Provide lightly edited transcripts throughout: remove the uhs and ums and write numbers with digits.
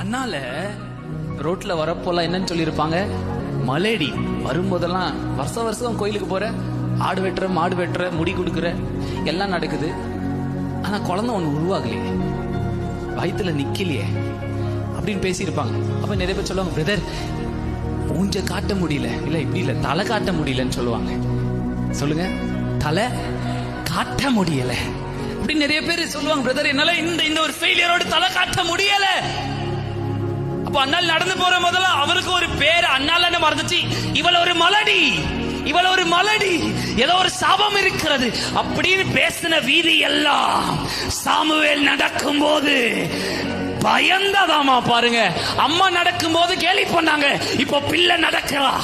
அண்ணால ரோட்ல வரப்போலாம் என்னன்னு சொல்லியிருப்பாங்க, மலேடி வரும்போதெல்லாம் வருஷம் வருஷம் கோயிலுக்கு போற, ஆடு வெட்டுற, மாடு வெட்டுற, முடி கொடுக்குற, எல்லாம் நடக்குது. ஆனா குழந்தை ஒண்ணு உருவாகலையே, வயிற்றுல நிக்கலையே அப்படின்னு பேசியிருப்பாங்க. அப்ப நிறைய பேர் சொல்லுவாங்க, பிரதர் மூஞ்ச காட்ட முடியல, இல்ல இப்படி இல்ல தலை காட்ட முடியலன்னு சொல்லுவாங்க. சொல்லுங்க, தலை காட்ட முடியல அப்படி நிறைய பேர் சொல்லுவாங்க. பிரதர் என்னால இந்த ஒரு ஃபெயிலியரோட தலை காட்ட முடியல. அப்ப அண்ணால் நடந்து போற முதல்ல அவருக்கு ஒரு பேர் அண்ணால மறந்துச்சு, இவள் ஒரு மலடி, இவள் ஒரு மலடி, ஏதோ ஒரு சாபம் இருக்கிறது அப்படின்னு பேசின வீதி எல்லாம் சாமுவேல் நடக்கும் போது பயந்ததாமா. பாருங்க, அம்மா நடக்கும் போது கேலி பண்ணாங்க, இப்போ பிள்ளை நடக்கிறா,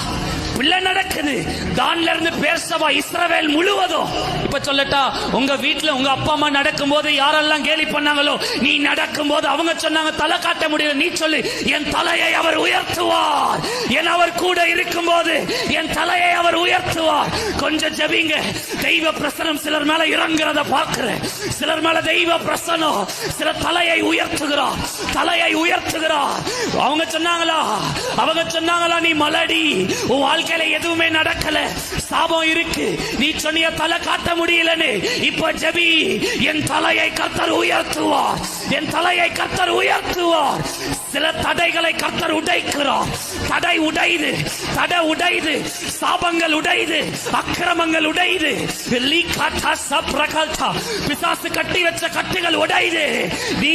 பிள்ளை நடக்குது. தான்ல இருந்து பேர்சபா இஸ்ரவேல் முழுவதும். இப்ப சொல்லட்டா, உங்க வீட்டுல உங்க அப்பா அம்மா நடக்கும் போது யாரெல்லாம் கேலி பண்ணாங்களோ, நீ நடக்கும் போது அவங்க சொன்னாங்க தலை காட்ட முடியல, நீ சொல்லு என் தலையை அவர் உயர்த்துவார், என் அவர் கூட இருக்கும் போது என் தலையை அவர் உயர்த்துவார். கொஞ்சம் ஜெபிங்க. தெய்வ பிரசனம் சிலர் மேல இறங்குறத பார்க்கிறேன், சிலர் மேல தெய்வ பிரசனம், சில தலையை உயர்த்துகிறார், தலையை உயர்த்துகிறார். அவங்க சொன்னாங்களா நீ மலடி, உன் வாழ்க்கையில எதுவுமே நடக்கல, சாபம் இருக்கு, நீ சொன்னிய தலை காட்ட முடியலன்னு. இப்ப ஜெபி, என் தலையை கர்த்தர் உயர்த்துவார், என் தலையை கர்த்தர் உயர்த்துவார். சில தடைகளை கர்த்தர் உடைக்கிறார். தடை உடையுது, தடை உடையுது, சாபங்கள் உடையுது, அக்கிரமங்கள் உடையுது, பிசாசு கட்டி வச்ச கட்டுகள் உடையுது. நீ